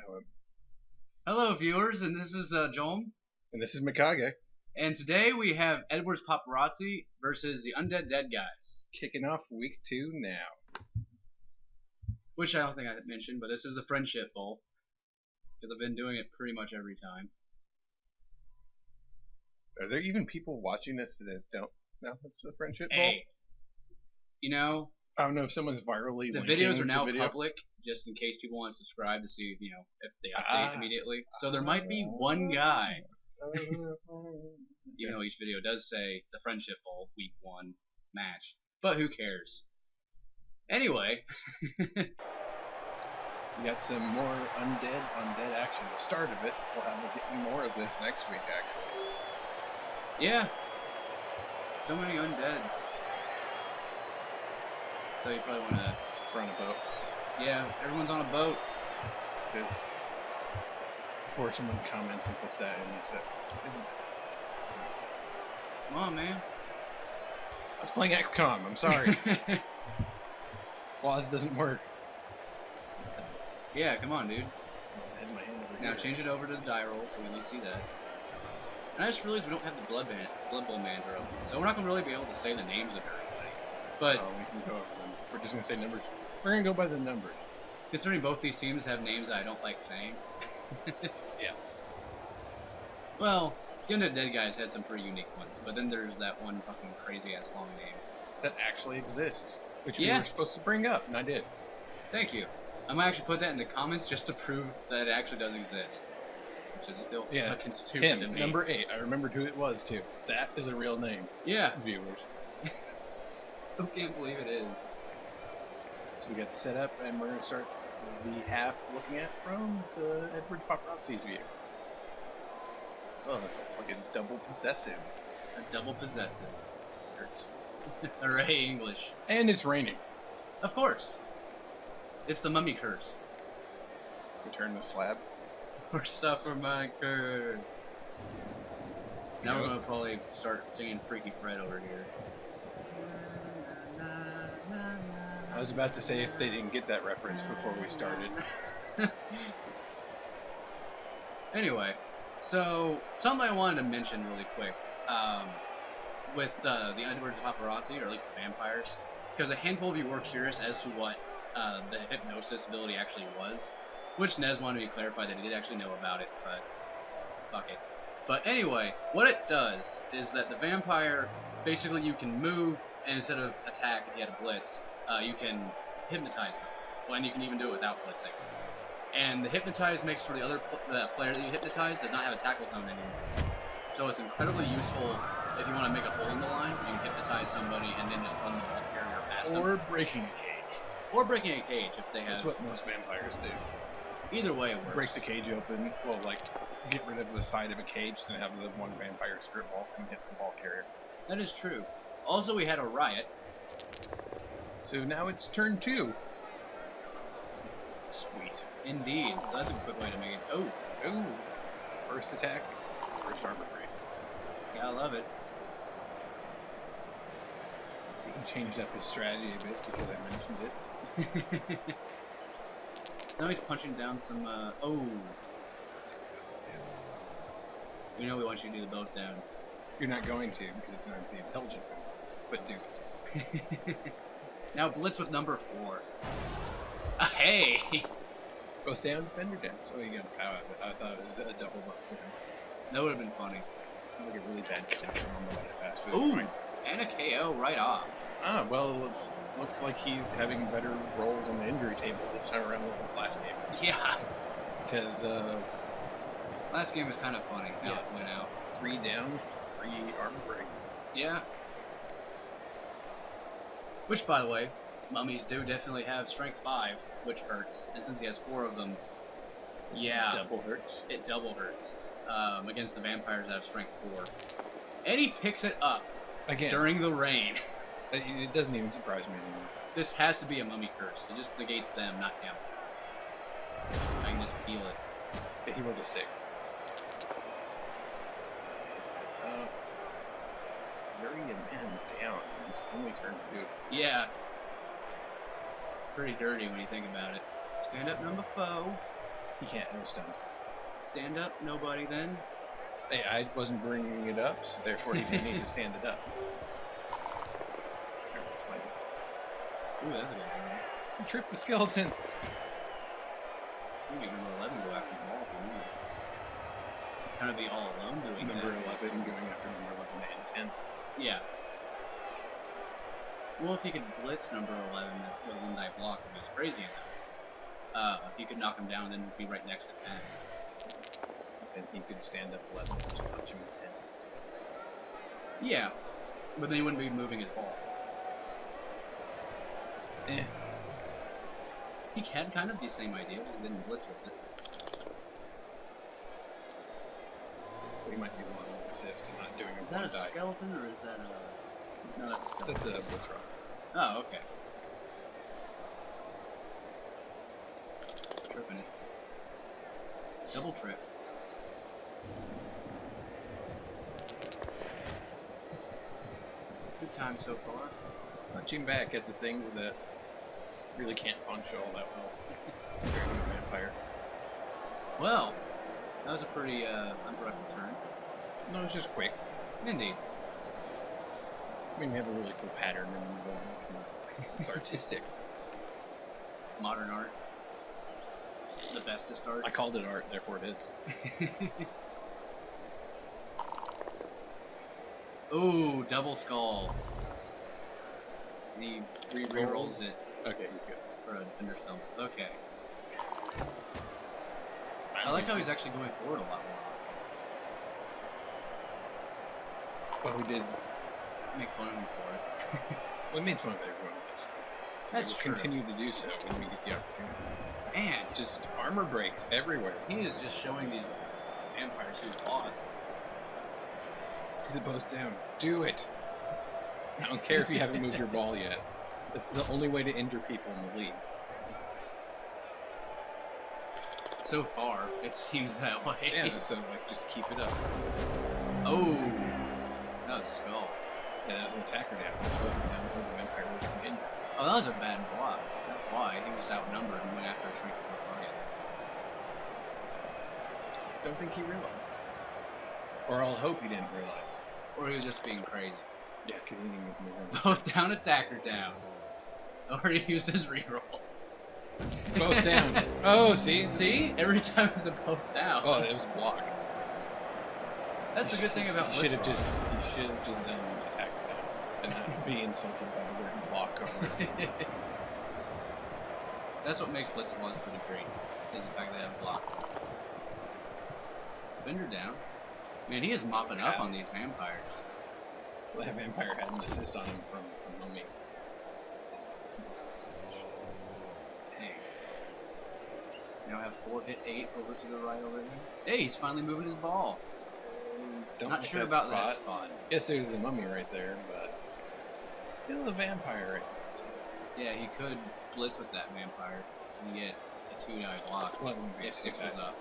know him. Hello, viewers, and this is Joel. And this is Mikage. And today we have Edward's Papparrazi versus the Undead Dead guys. Kicking off week 2 now. Which I don't think I mentioned, but this is the Friendship Bowl. Because I've been doing it pretty much every time. Are there even people watching this that don't know it's the Friendship Bowl? Hey, you know, I don't know if someone's virally the linking videos are the video video. public, just in case people want to subscribe to see, if they update immediately. So there might be one guy, even though each video does say the Friendship Bowl week 1 match. But who cares? Anyway. We got some more undead action. The start of it. We'll have more of this next week, actually. Yeah. So many undeads. So you probably want to... We're on a boat. Yeah, everyone's on a boat. Because before someone comments and puts that in, they said, Come on, man. I was playing XCOM, I'm sorry. Pause doesn't work. Yeah, come on, dude. I had my hand over Now here. change it over to the die roll so we at least see that. And I just realized we don't have the Blood Bowl manager open, so we're not going to really be able to say the names of everybody. But Oh, we can go over them. We're just going to say numbers. We're going to go by the numbers. considering both these teams have names I don't like saying. Yeah. Well, the Undead Dead guys had some pretty unique ones, but then there's that one fucking crazy-ass long name. That actually exists. Which we Yeah. were supposed to bring up, and I did. Thank you. I might actually put that in the comments just to prove that it actually does exist. Which is still fucking stupid to Him, me. number 8. I remembered who it was, too. That is a real name, Yeah, viewers. I can't believe it is. So we got the setup, and we're going to start the half looking at from the Edward Papparrazi's view. Oh, it's like a double possessive. A double possessive. Hurts. Hooray, English. And it's raining. Of course. It's the mummy curse. Return the slab. Or suffer my curse. Now we're gonna probably start singing Freaky Fred over here. I was about to say if they didn't get that reference before we started. Anyway, so something I wanted to mention really quick, with the Edwards Papparrazi, or at least the vampires, because a handful of you were curious as to what the hypnosis ability actually was, which Nez wanted to be clarified that he did actually know about it, but fuck it. But anyway, what it does is that the vampire, basically you can move, and instead of attack if you had a blitz, you can hypnotize them. Well, and you can even do it without blitzing. And the hypnotize makes for the other player that you hypnotize does not have a tackle zone anymore. So it's incredibly useful if you want to make a hole in the line, because you can hypnotize somebody and then just run the ball carrier past them. Or breaking a cage. Or breaking a cage if they have... That's what most vampires do. Either way it works. Break the cage open, well, like, get rid of the side of a cage, then have the one vampire strip ball come hit the ball carrier. That is true. Also, we had a riot. So now it's turn 2. Sweet. Indeed. So that's a quick way to make it. Oh, Ooh. First attack, first armor break. gotta love it. Let's see, he changed up his strategy a bit because I mentioned it. Now he's punching down some, oh. We know we want you to do the boat down. You're not going to because it's not the intelligent one, but do it. Now blitz with number 4. Hey! Goes down, defender down. So you got power. I thought it was a double up to him. That would have been funny. Sounds like a really bad connection on the way to fast food. Ooh! Fine. And a KO right off. Ah, well, looks like he's having better rolls on the injury table this time around than his last game. Yeah. Because, Last game was kind of funny. Now Yeah. it went out. 3 downs, 3 armor breaks. Yeah. Which, by the way, mummies do definitely have strength 5, which hurts. And since he has 4 of them, yeah. Double hurts. It double hurts. Against the vampires that have strength 4. And he picks it up Again, during the rain. it doesn't even surprise me anymore. This has to be a mummy curse. It just negates them, not him. I can just feel it. But he rolled a 6. Bury a man down. It's only turn 2. Yeah. It's pretty dirty when you think about it. Stand up number 4. He can't. I was stunned. Stand up, nobody then. Hey, I wasn't bringing it up, so therefore he didn't need to stand it up. Ooh, that's a good one. He tripped the skeleton. Ooh, number 11 go after the ball. Ooh. Kind of be all alone doing Number that. 11 going after number 11 and 10. Yeah. Well, if he could blitz number 11 with one die block, if he's crazy enough, he could knock him down and then be right next to 10. And he could stand up 11 and just punch him at 10. Yeah, but then he wouldn't be moving his ball. Eh. He had kind of the same idea, just didn't blitz with it. He might be one assist and not doing Is a that one a die. skeleton or is that a... No, that's a skeleton. That's a blitz rock. Oh, okay. Tripping it. Double trip. Good time so far. Punching back at the things that really can't punch all that well. Compared to a vampire. Well, that was a pretty unproductive turn. No, it's just quick. Indeed. I mean, we have a really cool pattern and it's artistic. Modern art. The bestest art. I called it art, therefore it is. Ooh, double skull. He re-rolls it Okay, he's good. for a thunderstorm. Okay. I like how he's actually going forward a lot more. But we did. Make fun of him for it. We made fun of everyone else. That's We'll true. continue to do so when we get the opportunity. Man, Just armor breaks everywhere. he is just showing these vampires who's boss. See the both down. Do it. I don't care if you haven't moved your ball yet. This is the only way to injure people in the league. So far, it seems that way. Yeah, so like just keep it up. Oh, that was a skull. Yeah, that was an attacker down. Both down the vampire was injured. Oh, that was a bad block. That's why he was outnumbered and went after a shrinkable target. Don't think he realized. Or I'll hope he didn't realize. Or he was just being crazy. Yeah, because he didn't move on. Both down, attacker down. Already used his reroll. Both down. Oh, see? See? Every time it's a both down. Oh, it was block. That's the good thing about He should have Blitz just done attack down and not be insulted by the word block over. That's what makes Blitz Ones pretty great, is the fact that they have block. Bender down. Man, he is mopping up on these vampires. Well, that vampire had an assist on him from Mummy. Dang. Now have 4 hit 8 over to the right over here. Hey, he's finally moving his ball. Don't Not like sure that about spot. that spot. Yes, there's a mummy right there, but still a vampire right next to it. Yeah, he could blitz with that vampire and get a 2-die block Well, it wouldn't be if 6 was up.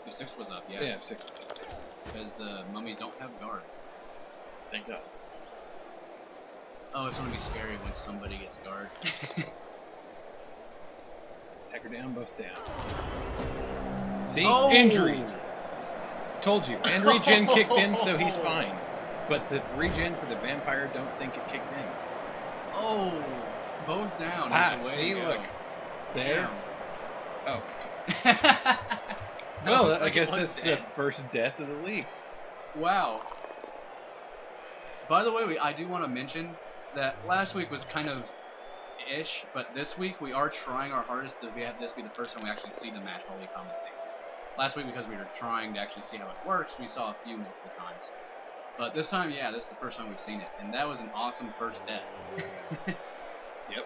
If 6 was up, yeah. Yeah, if 6 was up. Because the mummies don't have guard. Thank God. Oh, it's gonna be scary when somebody gets guard. Take her down, both down. See? Oh! Injuries! Told you. And regen kicked in, so he's fine. But the regen for the vampire, don't think it kicked in. Oh, both down. Ah, is the way see, to go. look. There. Damn. Oh. Well, looks I like guess it was that's dead. the first death of the league. Wow. By the way, I do want to mention that last week was kind of ish, but this week we are trying our hardest to have this be the first time we actually see the match while we commentate. Last week, because we were trying to actually see how it works, we saw a few multiple times. But this time, yeah, this is the first time we've seen it, and that was an awesome first death. Yep.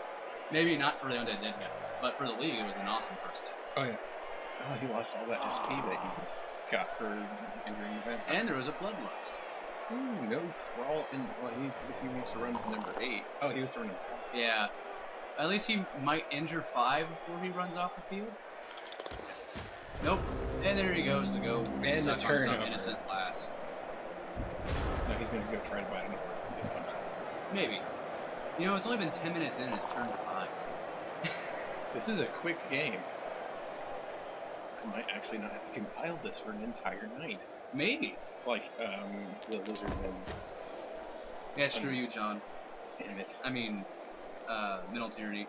Maybe not for the Undead Dead guy, but for the league, it was an awesome first death. Oh, yeah. Oh, he lost all that SP that he just got for injuring the vampire. And there was a bloodlust. Ooh, no, we're all in. Well, if he wants to run to number 8. Oh, he was throwing him. Yeah. At least he might injure 5 before he runs off the field. Nope. And there he goes to go And suck the on some turnover. innocent lass. No, he's going to go try to buy another one. Maybe. You know, it's only been 10 minutes in, it's turn 5. This is a quick game. might actually not have to compile this for an entire night. Maybe. Like, the lizard and... Yeah, screw you, John. Damn it. I mean, mental tyranny.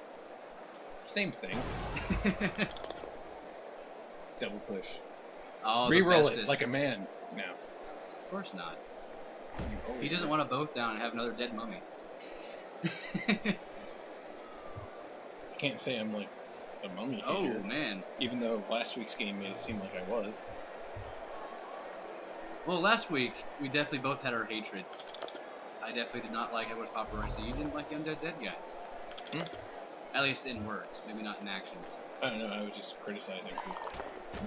Same thing. Double push. Oh, Reroll it like a man now. Of course not. He doesn't want to both down and have another dead mummy. I can't say I'm like a mummy hater. Oh, man. Even though last week's game made it seem like I was. Well, last week, we definitely both had our hatreds. I definitely did not like Edward's Papparrazi. You didn't like the Undead Dead guys. At least in words, maybe not in actions. I don't know, I was just criticizing people.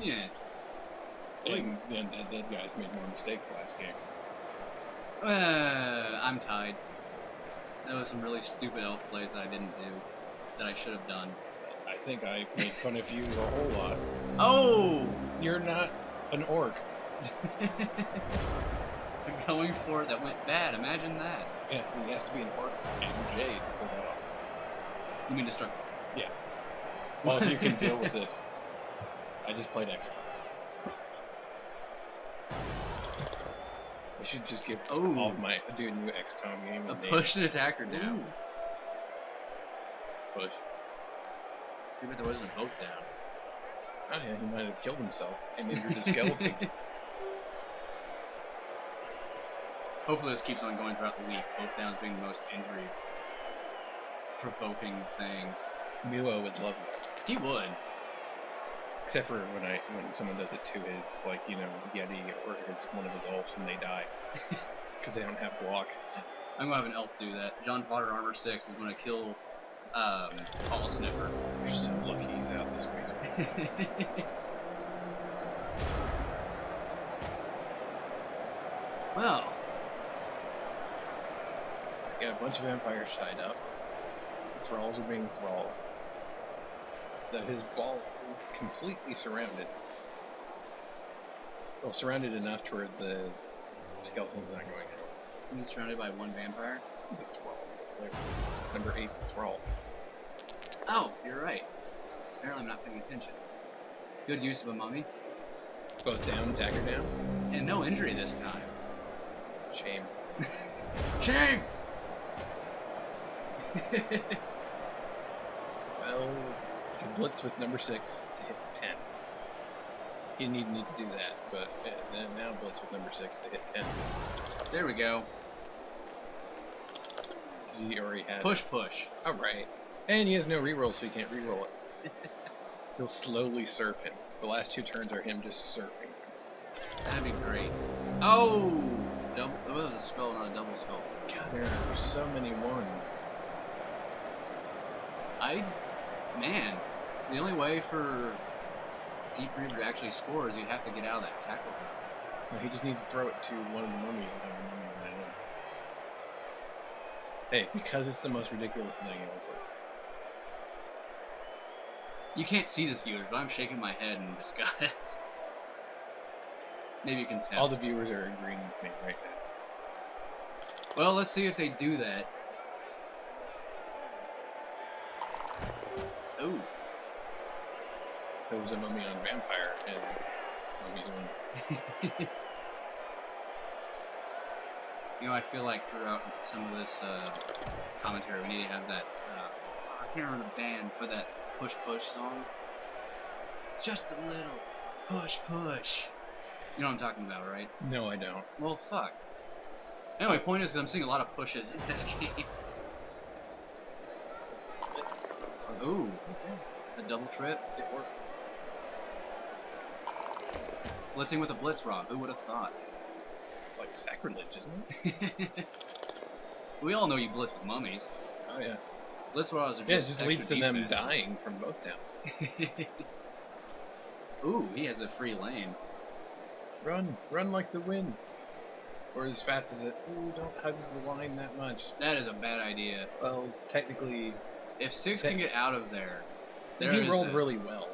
Yeah. And the Undead Dead guys made more mistakes last game. I'm tied. There was some really stupid elf plays that I didn't do, that I should have done. I think I made fun of you a whole lot. Oh! You're not an orc. Going for it that went bad, imagine that. Yeah, he has to be an orc and Jade to pull that off. You mean destructive? Yeah. Well, if you can deal with this. I just played XCOM. I should just give all of my do a new XCOM game. Push an attacker down. Push. Too bad there wasn't a boat down. Oh yeah, he might have killed himself and injured his skeleton. Hopefully this keeps on going throughout the week. Both downs being the most injury provoking thing. Milo would love it. He would. Except for when someone does it to his, like, you know, Yeti or one of his elves and they die. Because they don't have block. I'm gonna have an elf do that. John Potter Armor 6 is gonna kill Paul Sniffer. You're so lucky he's out this week. Well. He's got a bunch of vampires tied up. The thralls are being thralls. That his ball is completely surrounded. Well, surrounded enough to where the skeleton's not going out. He's surrounded by one vampire? He's a thrall. Number 8's a thrall. Oh, you're right. Apparently I'm not paying attention. Good use of a mummy. Both down, dagger down. And no injury this time. Shame. Shame! Well, you can blitz with number 6 to hit 10. He didn't need to do that, but then now blitz with number 6 to hit 10. There we go. Because he already had push. Alright. And he has no reroll, so he can't reroll it. He'll slowly surf him. The last 2 turns are him just surfing. That'd be great. Oh! Double, that was a spell, not a double spell. God, there are so many ones. Man, the only way for Deep Reaver to actually score is you have to get out of that tackle. No, he just needs to throw it to one of the mummies and have a mummy run in. Hey, because it's the most ridiculous thing ever. You can't see this, viewers, but I'm shaking my head in disgust. Maybe you can tell. All the viewers are agreeing with me right now. Well, let's see if they do that. Ooh. There was a mummy on vampire, and mummies won. You know, I feel like throughout some of this commentary, we need to have that. I can't remember the band for that push song. Just a little push. You know what I'm talking about, right? No, I don't. Well, fuck. Anyway, point is, 'cause I'm seeing a lot of pushes in this game. Ooh, a double trip. It worked. Blitzing with a blitz rod. Who would have thought? It's like sacrilege, isn't it? We all know you blitz with mummies. Oh yeah. Blitz rods are just yeah, it just leads to defense. them dying from both downs. Ooh, he has a free lane. Run like the wind. Or as fast as it. Ooh, don't hug the line that much. That is a bad idea. Well, technically, if 6 can get out of there, he rolled really well.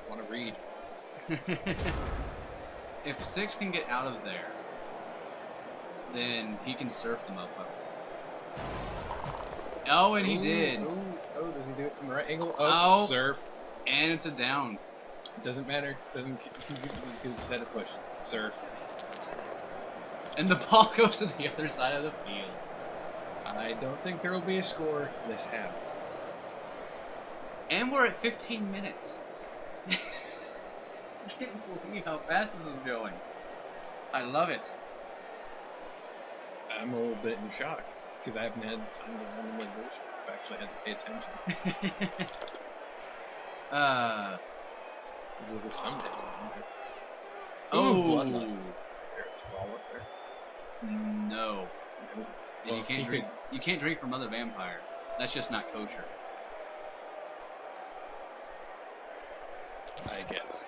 Want to read? If 6 can get out of there, then he can surf the motherfucker. Oh, and he did. Oh, does he do it from the right angle? Oh. Surf. And it's a down. Doesn't matter. Doesn't set a push, sir. And the ball goes to the other side of the field. I don't think there will be a score this half. And we're at 15 minutes. I can't believe how fast this is going. I love it. I'm a little bit in shock because I haven't had time to run my version. I've actually had to pay attention. There was some dead time there. Oh, bloodlust. Is there a thrall up there? No. And Well, you can't drink from other vampire. That's just not kosher. I guess.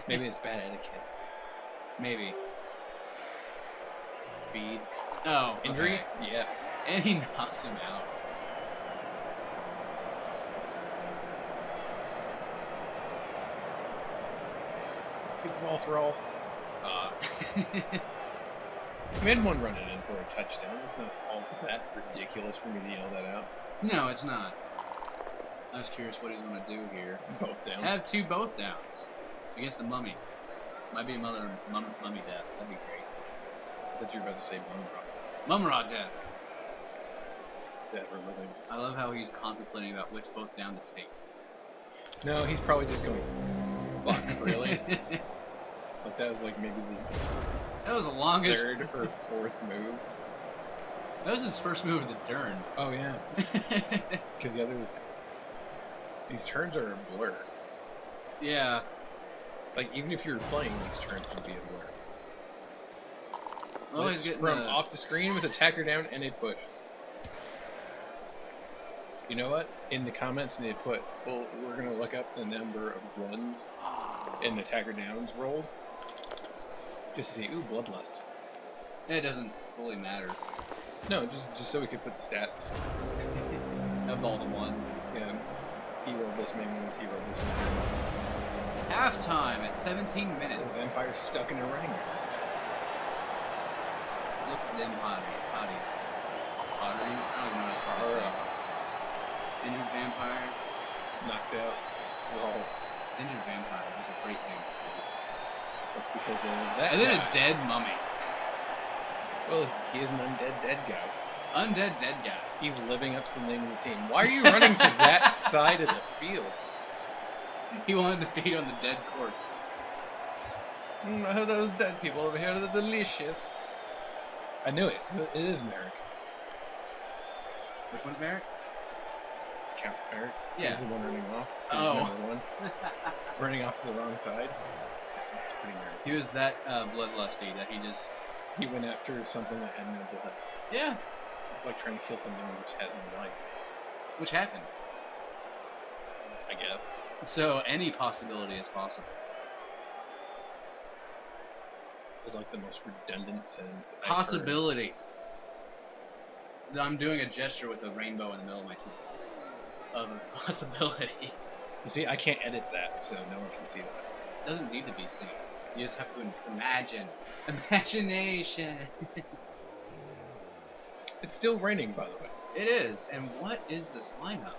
Maybe it's bad etiquette. Maybe. Feed. Oh, Injury? okay. Yeah. And he knocks him out. Big ball throw. We had one running in for a touchdown. It's not all that ridiculous for me to yell that out. No, it's not. I was curious what he's going to do here. Both down. Have both downs against the mummy. Might be another mummy death. That'd be great. I thought you were about to say Mumrod. Mumrod death. Dead or living. I love how he's contemplating about which both down to take. No, he's probably just going, fuck, really? Like that was like maybe That was the the longest. third or fourth move. That was his first move of the turn. Oh yeah. Because these turns are a blur. Yeah. Like even if you were playing, these turns would be a blur. Oh, he's getting from off the screen with attacker down and a push. You know what? In the comments they put, well, we're gonna look up the number of ones in attacker downs rolled. Just to see, ooh, bloodlust. It doesn't fully matter. No, just so we could put the stats. Of all the ones. Yeah. He rolled this many ones, he rolled this many ones. Halftime at 17 The minutes. vampire's stuck in a ring. Look at them potties. Potteries? I don't even know what to say. Injured vampire. Knocked out. Thrall. Injured vampire is a great thing to see. That's because of that And then guy. a dead mummy. Well, he is an undead dead guy. Undead dead guy. He's living up to the name of the team. Why are you running to that side of the field? He wanted to feed on the dead corpse. Those dead people over here are delicious. I knew it. It is Merrick. Which one's Merrick? Count Merrick. Yeah. He's the one running off. He's Oh. number one. Running off to the wrong side. That's pretty Merrick. He was that bloodlusty that he just... He went after something that had no blood. Yeah. It's like trying to kill something which has no life, Which happened. I guess. So any possibility is possible. It's like the most redundant sentence I've Possibility. I'm doing a gesture with a rainbow in the middle of my two fingers. Of a possibility. heard. You see, I can't edit that, so no one can see that. It doesn't need to be seen. You just have to imagine. Imagination. It's still raining, by the way. It is. And what is this lineup?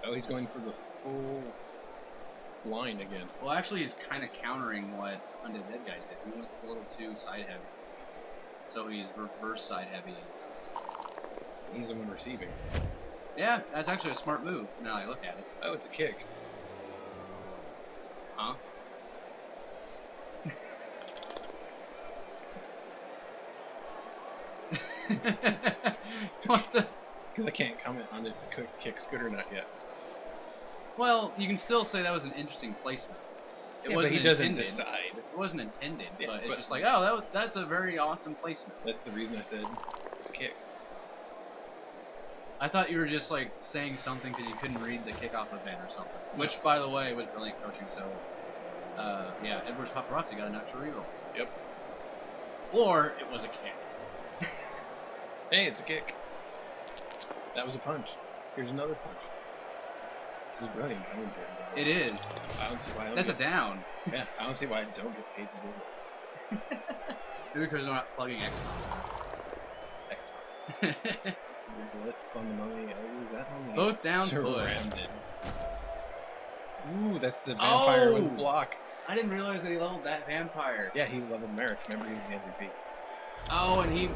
Oh, he's going for the full line again. Well, actually, he's kind of countering what Undead Dead Guy did. He went a little too side heavy. So he's reverse side heavy. He's the one receiving. Yeah, that's actually a smart move, now that I look at it. Oh, it's a kick. Huh? What the? Because I can't comment on if the kick's good or not yet. Well, you can still say that was an interesting placement. It Yeah, but wasn't he doesn't intended. decide. It wasn't intended, Yeah, but it's but- just like, oh, that's a very awesome placement. That's the reason I said it's a kick. I thought you were just like saying something because you couldn't read the kickoff event or something. Which, by the way, was brilliant coaching. So, yeah, Edwards Papparrazi got a natural reroll. Yep. Or it was a kick. Hey, it's a kick. That was a punch. Here's another punch. This is brilliant commentary. It is. I don't see why I don't That's a get, down. Yeah, I don't see why I don't get paid to do this. Maybe because they're not plugging XCOM. Next Blitz on the mummy. Oh, that one. Both down, surrounded. Ooh, that's the vampire with Oh! block. I didn't realize that he leveled that vampire. Yeah, he leveled Merrick. Remember, he was the MVP. Oh, and he,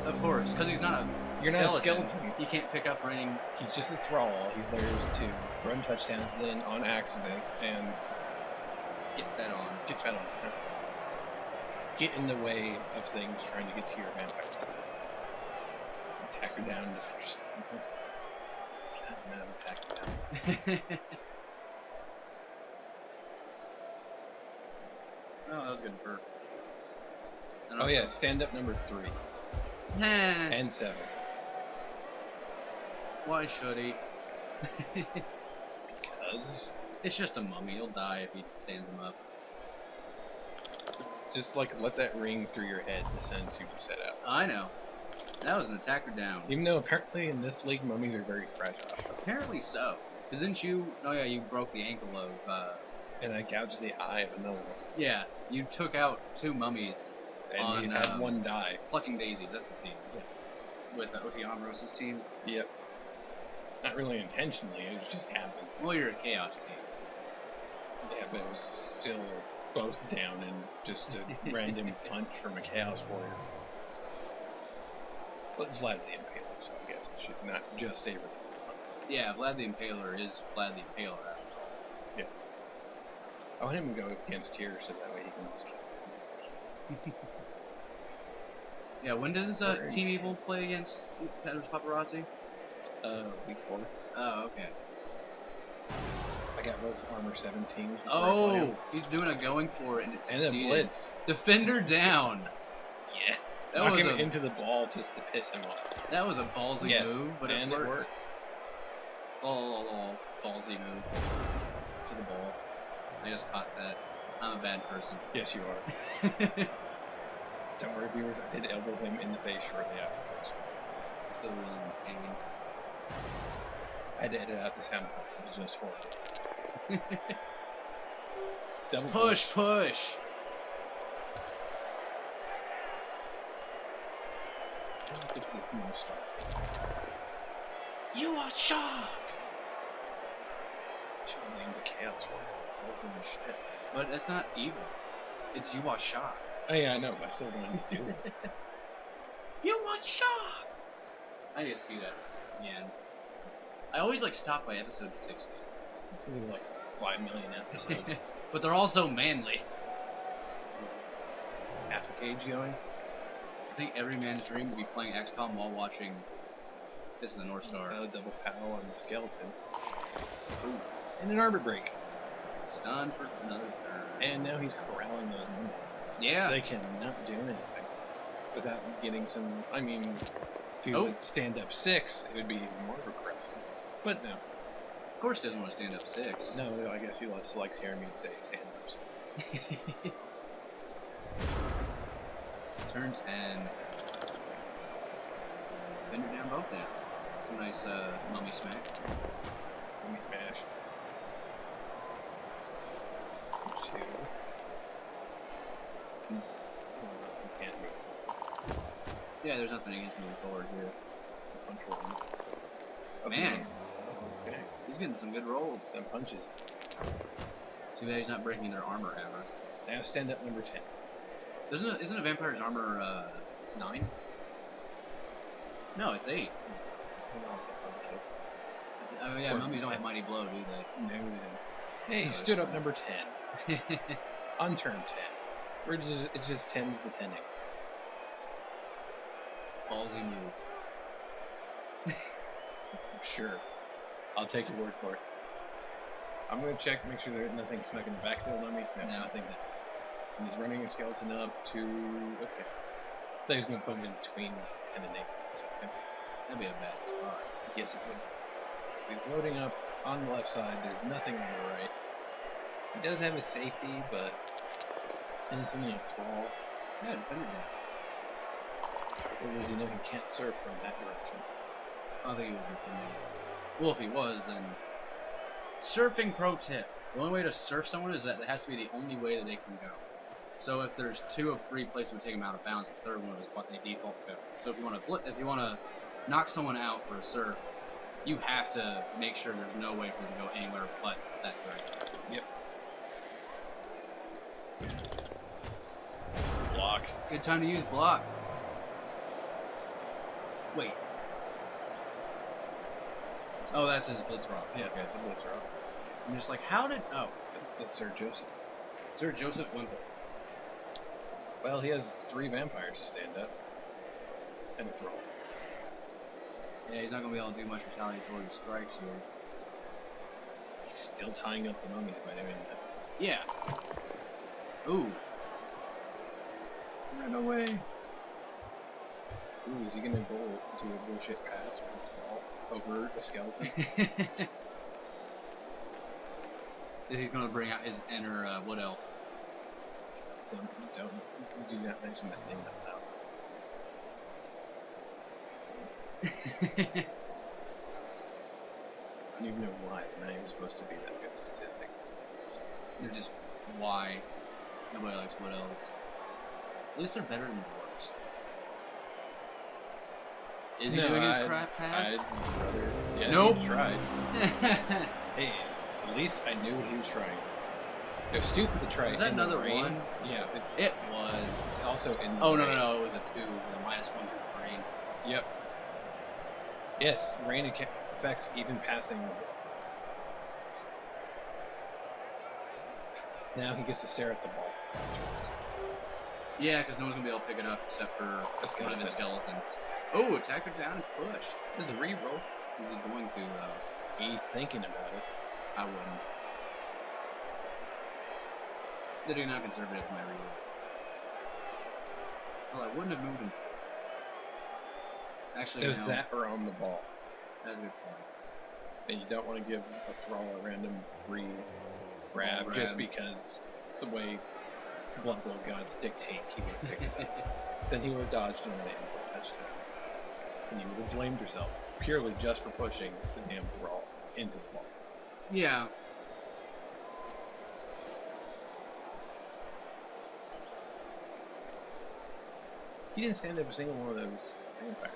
of course, because he's not a You're not a skeleton. He can't pick up range. He's just a thrall. He's there to run touchdowns, then on accident, and Get fed on. get fed on. Get in the way of things trying to get to your vampire. Attack her down to first. God, no, attack her down. Oh, that was good for. Oh yeah, stand up number 3 and 7. Why should he? Because It's just a mummy. He'll die if he stands him up. just like let that ring through your head the sentence you just set out. I know. That was an attacker down. Even though apparently in this league mummies are very fragile. Apparently so. Because didn't you? Oh yeah, you broke the ankle of. And I gouged the eye of another one. Yeah, you took out 2 mummies. And you had one die. Plucking Daisies, that's the team. Yeah. With O.T. Ambros's team. Yep. Not really intentionally, it just happened. Well, you're a Chaos team. Yeah, but it was still both down and just a random punch from a Chaos Warrior. Well, it's Vlad the Impaler, so I guess it should not just a random punch. Yeah, Vlad the Impaler is Vlad the Impaler after all. Yeah. I want him to go against here so that way he can just kill. Yeah, when does Team Evil play against Papparrazi? Week 4. Oh, okay. I got both armor 17s. Oh, he's doing a going for it and it's and a succeeded. blitz. Defender down. Yes. That Knock was him into the ball just to piss him off. That was a ballsy move, but and it worked. It worked. Oh, ballsy move to the ball. I just caught that. I'm a bad person. Yes, you are. Don't worry, viewers. I did elbow him in the face shortly afterwards. Still really in pain. I had to edit out the sound effect. It was just horrible. Double push. This is no star. You are shocked. Should have named the Chaos Warrior. Open the shit. But it's not evil. It's you are shocked. Oh yeah, I know, but I still wanted to do it. You are shocked. I need to see that again. I always like stop by episode 60. It was like 5 million episodes. But they're all so manly. Is half a cage going? I think every man's dream would be playing XCOM while watching This is the North Star. Double pow on the skeleton. Ooh. And an arbor break. Stunned for another turn. And now he's corralling those mummies. Yeah. They cannot do anything without getting some. I mean, if he would stand up 6, it would be even more of a corral. But no. Of course, he doesn't want to stand up 6. No, I guess he likes hearing me say stand up 6. Turn 10. Fender down, both down. It's a nice mummy smack. Mummy smash. 2. Can't move. Yeah, there's nothing against moving forward here. Punch roll. Man, Okay. he's getting some good rolls. Some punches. Too bad he's not breaking their armor hammer. Now stand up number 10. Isn't a vampire's armor 9? No, it's 8. Oh yeah, mummies don't have mighty blow, do they? No, they don't. Hey, he stood up number 10. On turn 10. It's just 10's the 10. Ballsy move. Sure. I'll take your word for it. I'm gonna check, make sure there's nothing snuck in the backfield on me. No, nothing there. And he's running a skeleton up to. Okay. I thought he was gonna put him in between 10 and 8. That'd be a bad spot. Yes, it would. So he's loading up on the left side. There's nothing on the right. He does have his safety, but. And it's only a thrall. Yeah, defender down. Or does he know he can't surf from that direction? I don't think he was defending. Well, if he was, then. Surfing pro tip. The only way to surf someone is that it has to be the only way that they can go. So if there's 2 of 3 places we take them out of bounds, the third one is what they default go. So if you want to knock someone out for a surf, you have to make sure there's no way for them to go anywhere but that direction. Yep. Good time to use block. Wait. Oh, that's his blitz rock. Yeah, okay, it's a blitz rock. I'm just like, how did... Oh, That's Sir Joseph. Sir Joseph Wimple. Well, he has 3 vampires to stand up. And a thrall. Yeah, he's not going to be able to do much retaliatory strikes here. He's still tying up the mummies by doing that. Yeah. Ooh. Run away! Ooh, is he gonna do a bullshit pass with its ball over a skeleton? He's going to bring out his inner wood elf. Don't do not mention that name out loud. I don't even know why it's not even supposed to be that good statistic. They're just why nobody likes wood elves. At least they're better than dwarves. Is he doing his crap pass? I'd rather. Yeah, Nope. He tried. Hey, at least I knew what he was trying. It was stupid to try. Is that in the another rain. one? Yeah, It was. It's also in. The Oh rain. no, it was a 2 with a -1 because of rain. Yep. Yes, rain affects even passing the ball. Now he gets to stare at the ball. Yeah, because no one's gonna be able to pick it up except for one of the skeletons. Oh, attacker down and push. There's a reroll. Is he going to? He's thinking about it. I wouldn't. They do not conservative in my rerolls. Well, I wouldn't have moved him. Actually, It was no. that or on the ball. That's a good point. And you don't want to give a thrall a random free grab just because the way Blood Bowl gods dictate he would have picked it up. Then he would have dodged on the input touchdown. And you would have blamed yourself purely just for pushing the damn thrall into the ball. Yeah. He didn't stand up a single one of those vampires.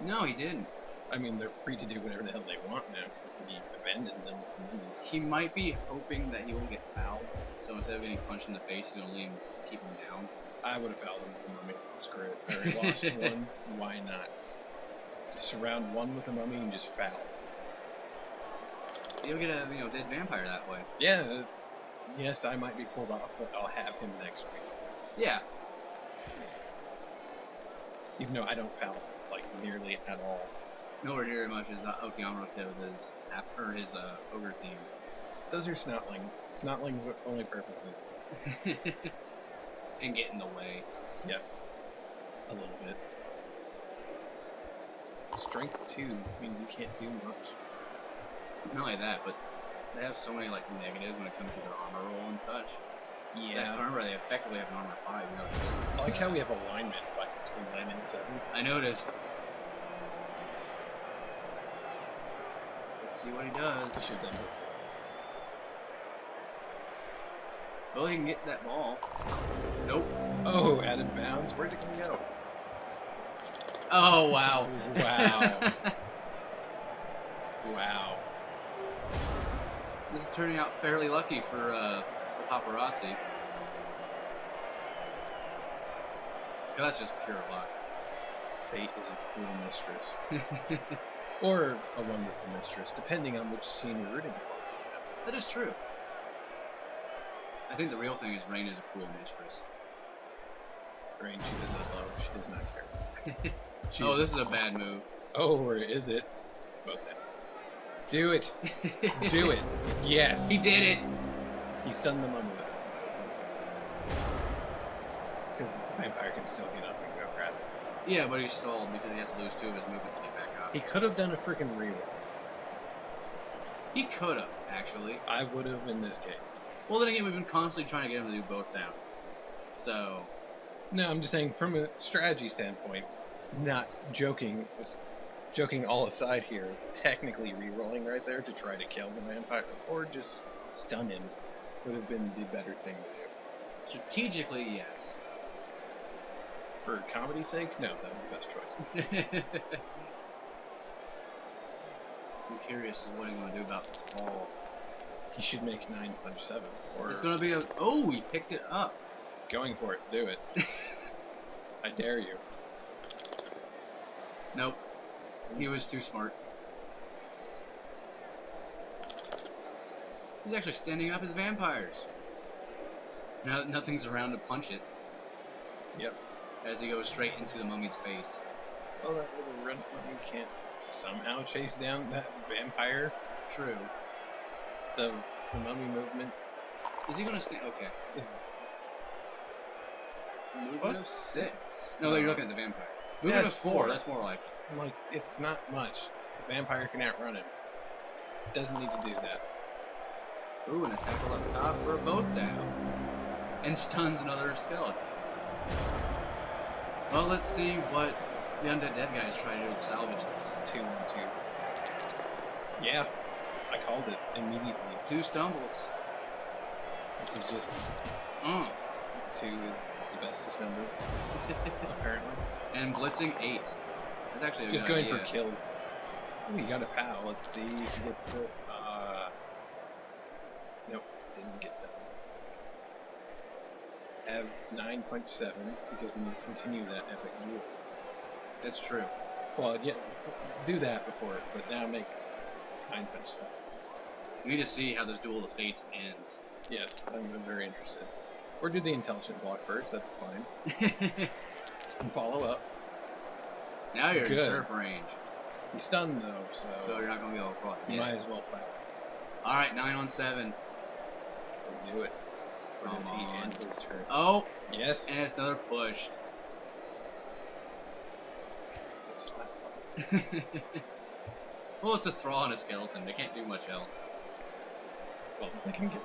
No, he didn't. I mean, they're free to do whatever the hell they want now because he abandoned them. He might be hoping that he won't get fouled, so instead of getting punched in the face, he'll only keep him down. I would have fouled him with the mummy. Screw it. I already lost one. Why not? Just surround one with the mummy and just foul. You'll get a dead vampire that way. Yeah. Yes, I might be pulled off, but I'll have him next week. Yeah. Even though I don't foul like nearly at all. Nowhere near as much as Otiamros did with his ogre team. Those are snotlings. Snotlings' only purpose is And get in the way. Yep. A little bit. Strength 2 means you can't do much. Not only that, but they have so many negatives when it comes to their armor roll and such. Yeah. That armor, they effectively have an armor 5. It's just, I like how we have alignment fight between 9 and 7. I noticed. Let's see what he does. Should have done it. Well, he can get that ball. Nope. Oh, out of bounds. Where's it gonna go? Oh, wow. Wow. Wow. This is turning out fairly lucky for Papparrazi. That's just pure luck. Fate is a cruel mistress. Or a wonderful mistress, depending on which team you're rooting for. That is true. I think the real thing is Rain is a cruel mistress. Rain, she does not love, she does not care. Oh, this is a bad move. Oh, or is it? Both them. Do it! Do it! Yes! He did it! He stunned the mummy with it. Because the vampire can still get up and go grab it. Yeah, but he stalled because he has to lose 2 of his movement to get back up. He could have done a freaking reroll. He could have, actually. I would have in this case. Well, then again, we've been constantly trying to get him to do both downs. So... No, I'm just saying from a strategy standpoint, not joking all aside here, technically re-rolling right there to try to kill the vampire or just stun him would have been the better thing to do. Strategically, yes. For comedy's sake, no, that was the best choice. I'm curious as what he's going to do about this ball. He should make 9 punch 7. Or It's going to be a... Oh, he picked it up. going for it, do it. I dare you. Nope. He was too smart. He's actually standing up his vampires. Now nothing's around to punch it. Yep. As he goes straight into the mummy's face. Oh, that little red mummy can't somehow chase down that vampire. True. The mummy movements. Is he gonna stand? Okay. Is Movement of 6. No, you're looking at the vampire. Movement of 4. That's more like it. I'm like, it's not much. The vampire can outrun him. Doesn't need to do that. Ooh, and a tackle up top for a boat down. And stuns another skeleton. Well, let's see what the Undead Dead guys try to salvage this. 2 and 2. Yeah, I called it immediately. 2 stumbles. This is just 2 is the bestest number, apparently. And blitzing 8. That's actually a just good going idea. for kills. Ooh, you got a pal. Let's see if he gets it. Nope, didn't get that. Have 9.7 because we continue that epic duel. That's true. Well, yeah, do that before, but now make 9.7. We need to see how this Duel of the Fates ends. Yes, I'm very interested. Or do the intelligent block first, that's fine. And follow up. Now you're Good. in surf range. He's stunned though, So you're not going to be able to block. you might as well fight. Alright, 9 on 7. Let's do it. Or does he end his turn? Oh! Yes. And it's another push. It's slap fight. Well, it's a thrall and a skeleton. They can't do much else. Well, they can get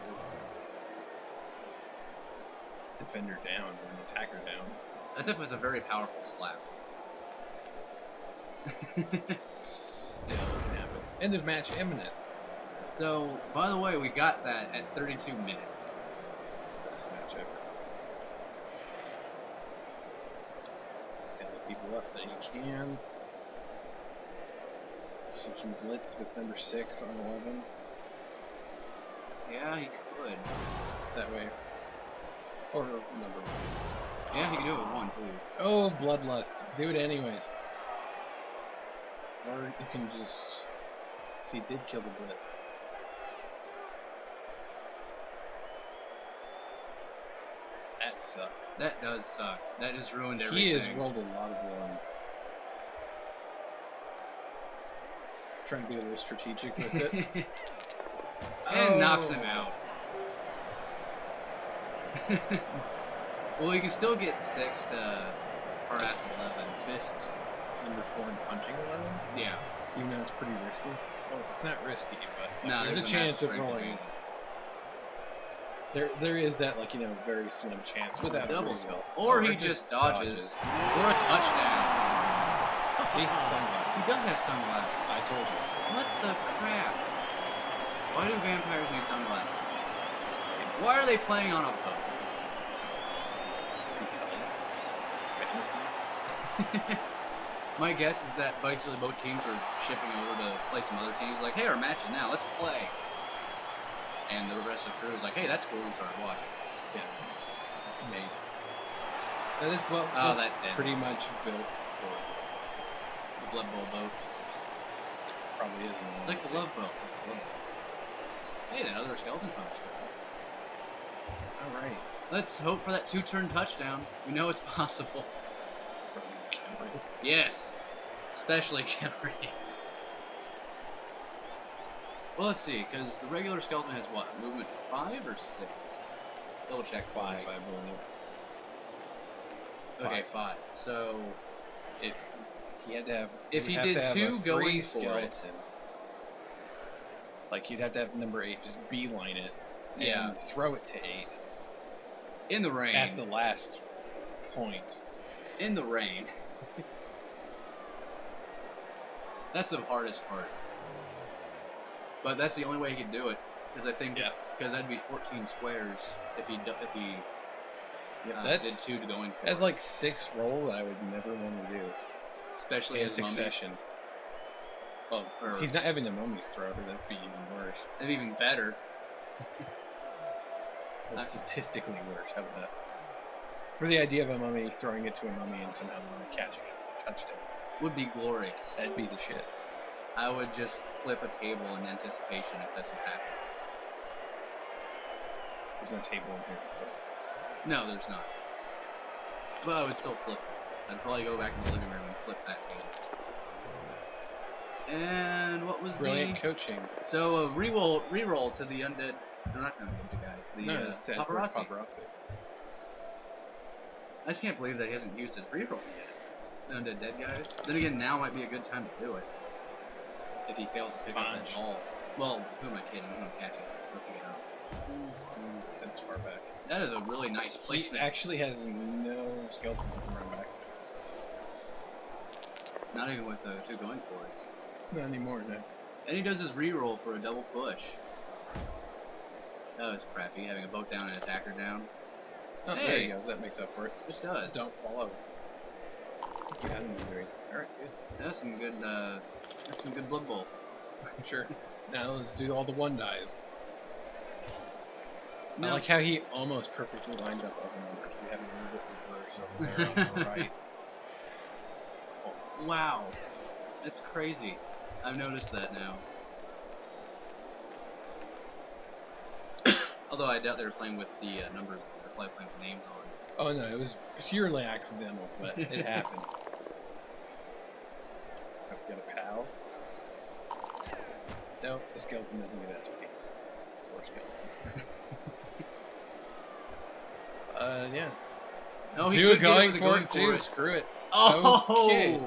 the defender down or an attacker down. That's if it's a very powerful slap. Still can happen. End of match imminent. So, by the way, we got that at 32 minutes. Best match ever. Stand the people up that you can. So you can blitz with number 6 on 11. Yeah, he could. That way. Or number 1. Yeah, he can do it with 1 too. Oh, bloodlust. Do it anyways. Or you can just... See, he did kill the blitz. That sucks. That does suck. That just ruined everything. He has rolled a lot of 1s. Trying to be a little strategic with it. And knocks him out. Well, you can still get 6 to harass 11. Assist number 4 and punching 11? Yeah. Even though it's pretty risky. Well, it's not risky, but No, there's a chance of rolling. There is that, like, you know, very slim chance without a double reroll. skull. Or he just dodges. Or a touchdown. See? Sunglasses. He does have sunglasses. I told you. What the crap? Why do vampires need sunglasses? Why are they playing on a boat? Because fantasy. My guess is that basically both teams are shipping over to play some other teams. Like, hey, our match is now. Let's play. And the rest of the crew is like, hey, that's cool. And started watching. Yeah. Maybe. That is what that pretty much built for. The Blood Bowl boat. Probably isn't. It's like the Love Boat. Hey, that other skeleton punch. Alright. Let's hope for that 2-turn touchdown. We know it's possible. Yes. Especially Cameron. Well, let's see, because the regular skeleton has what? Movement 5 or 6? Double check 5. 5, I believe. Okay, 5. So, If he had to have, if he have did to have 2 a going free for skeleton, it, like you'd have to have number 8 just beeline it, and Yeah. throw it to 8 in the rain, at the last point. in the rain, that's the hardest part. But that's the only way he could do it, because I think, because that'd be 14 squares if he did That's 2 to going for that's it. like 6 roll that I would never want to do, Especially in as succession. Well, or He's not having a mummy's throat, or that'd be even worse. that'd be even better. Or statistically worse. How about that? For the idea of a mummy throwing it to a mummy and somehow the mummy catching it and touched it. Would be glorious. That'd be the shit. I would just flip a table in anticipation if that's what happened. There's no table in here. No, there's not. But I would still flip it. I'd probably go back in the living room and flip that table. And what was Brilliant coaching. So a reroll to the undead. They're not gonna be the guys. The it's to Papparrazi. Papparrazi. I just can't believe that he hasn't used his reroll yet. The undead dead guys. Then again, now might be a good time to do it. If he fails to pick up that ball. Well, who am I kidding? I'm gonna catch it. We'll pick it up. That's far back. That is a really nice He placement. actually has no skeleton that can run back. Not even with the two going forwards. Not anymore, no. And he does his reroll for a double push. Oh, it's crappy. Having a boat down and attacker down. Oh, Hey. there you go. That makes up for it. It does. Don't fall over. You had him injury. Alright, good. That's some good Blood Bowl. Sure. Now let's do all the one dies. No. I like how he almost perfectly lined up all the numbers. We have a little bit reverse over there on the right. Wow. That's crazy. I've noticed that now. Although I doubt they were playing with the numbers. They were probably playing with names on. Oh no, it was purely accidental, but it happened. I've got a pal. No, the skeleton doesn't get SP. Poor skeleton. Yeah. No, he Two could get going with the for it, too. forward. Screw it. Oh! Okay.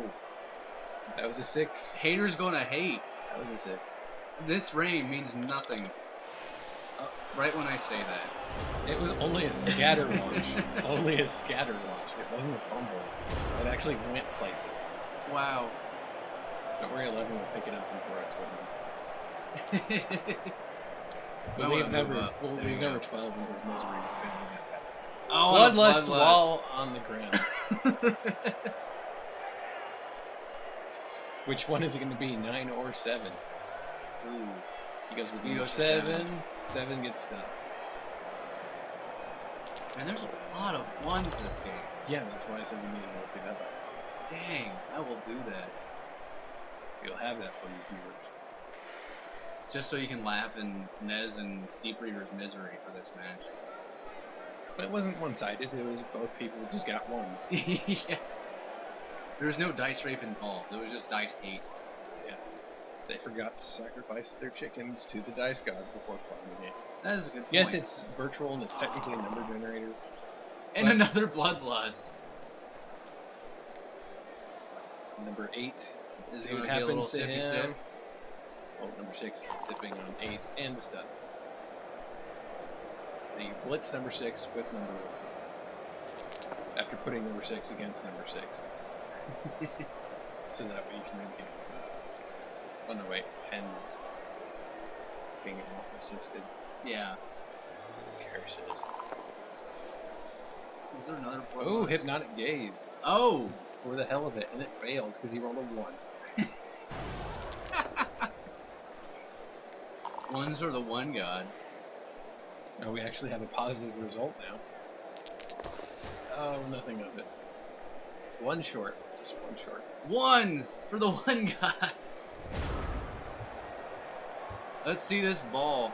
That was a 6. Haters gonna hate. That was a 6. This rain means nothing. Right when I say that. It was only a scatter launch. Only a scatter launch. It wasn't a fumble. It actually went places. Wow. Don't worry, 11 will pick it up and throw it to him. Might We'll wanna leave move number, up. we'll There leave you number go. 12 in his misery to failing that pass. Oh, Bloodlust while on the ground. Which one is it going to be, 9 or 7? Ooh. He goes with He number goes for 7. 7 gets done. Man, there's a lot of ones this game. Yeah, that's why I said we needed to look it up. Dang, I will do that. You'll have that for you viewers. Just so you can laugh in Nez and Deep Reaver's misery for this match. But it wasn't one-sided. It was both people just got ones. Yeah. There was no dice rape involved. It was just dice hate. Yeah. They forgot to sacrifice their chickens to the dice gods before playing the game. That is a good point. Yes, it's virtual and it's technically a number generator. And another bloodlust. Number 8. Is See it what gonna be a little happens to sippy him. sip? Oh, number 6 sipping on 8 and the stun. Then you blitz number 6 with number 1. After putting number 6 against number 6. So that way you can maybe get it. Oh no, wait. 10's being assisted. Yeah. Cares. Was there another bloodlust? Oh, hypnotic gaze. Oh! For the hell of it, and it failed because he rolled a 1. Ones are the one god. Now we actually have a positive result now. Oh, nothing of it. 1 short. Just 1 short. Ones for the one god. Let's see this ball.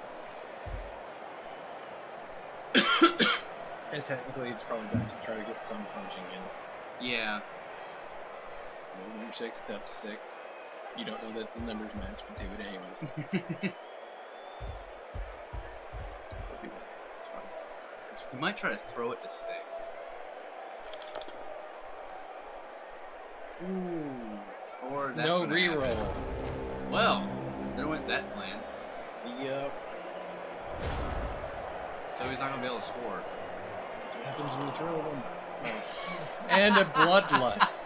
And technically, it's probably best to try to get some punching in. Yeah. Number 6 to up to 6. You don't know that the numbers match, but do it anyways. It's fine. It's We fine. might try to throw it to 6. Ooh. Or that's No gonna happen. reroll. Well, there went that plan. Yep. So he's not gonna be able to score. That's what happens when you throw them. Oh. And a bloodlust.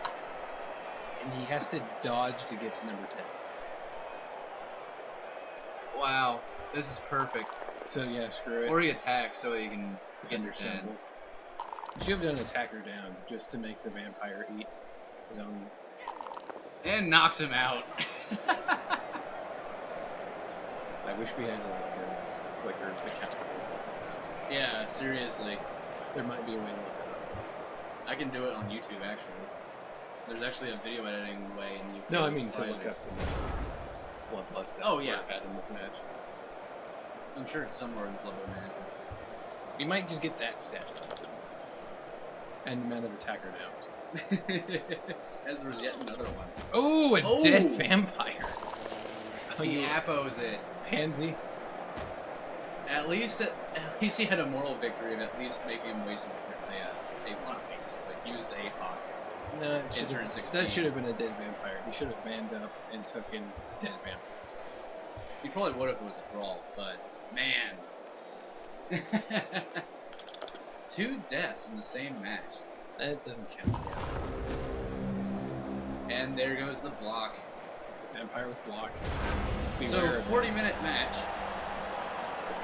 And he has to dodge to get to number 10. Wow, this is perfect. So yeah, screw it. Or he attacks so he can get Defender to 10. stumbles. You should have done attacker down just to make the vampire eat his own. And knocks him out. I wish we had a clicker to count. Yeah, seriously. There might be a way to look it up. I can do it on YouTube actually. There's actually a video editing way, and you. No, I mean to look up the bloodlust that Oh, yeah. had in this match. I'm sure it's somewhere in the Bloodborne Management. We might just get that stat. And the amount of attacker now. As there was yet another one. Oh, a dead vampire. He appos it. Pansy. At least he had a moral victory of at least making him waste use the APOC. No, that should have been a dead vampire. He should have manned up and took in dead vampire. He probably would if it was a brawl, but man. 2 deaths in the same match. That doesn't count. And there goes the block. Vampire with block. So 40-minute match.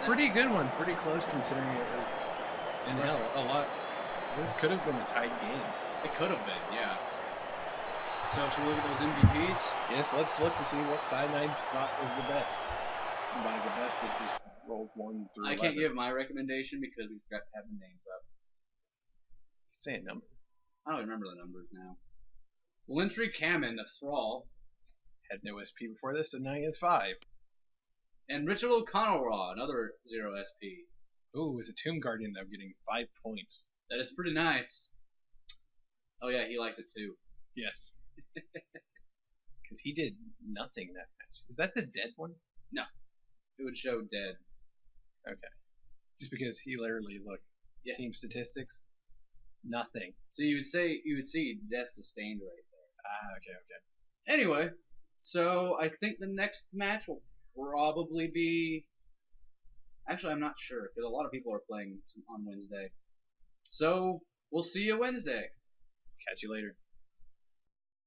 Pretty good one. Pretty close considering it was. And hell, a lot. This could have been a tight game. It could have been, yeah. So should we look at those MVPs? Yes, let's look to see what side I thought was the best. And by the best, it just rolled 1 through 11. I can't give my recommendation because we've got to have the names up. Say a number. I don't remember the numbers now. Lintry Kamen, the Thrall. Had no SP before this, so now he has 5. And Richard O'Connell, another 0 SP. Ooh, it's a Tomb Guardian though, getting 5 points. That is pretty nice. Oh yeah, he likes it too. Yes. Because he did nothing that match. Is that the dead one? No. It would show dead. Okay. Just because he literally, look, team statistics, nothing. So you would see death sustained right there. Ah, okay. Anyway, so I think the next match will probably be. Actually, I'm not sure because a lot of people are playing on Wednesday. So we'll see you Wednesday. Catch you later.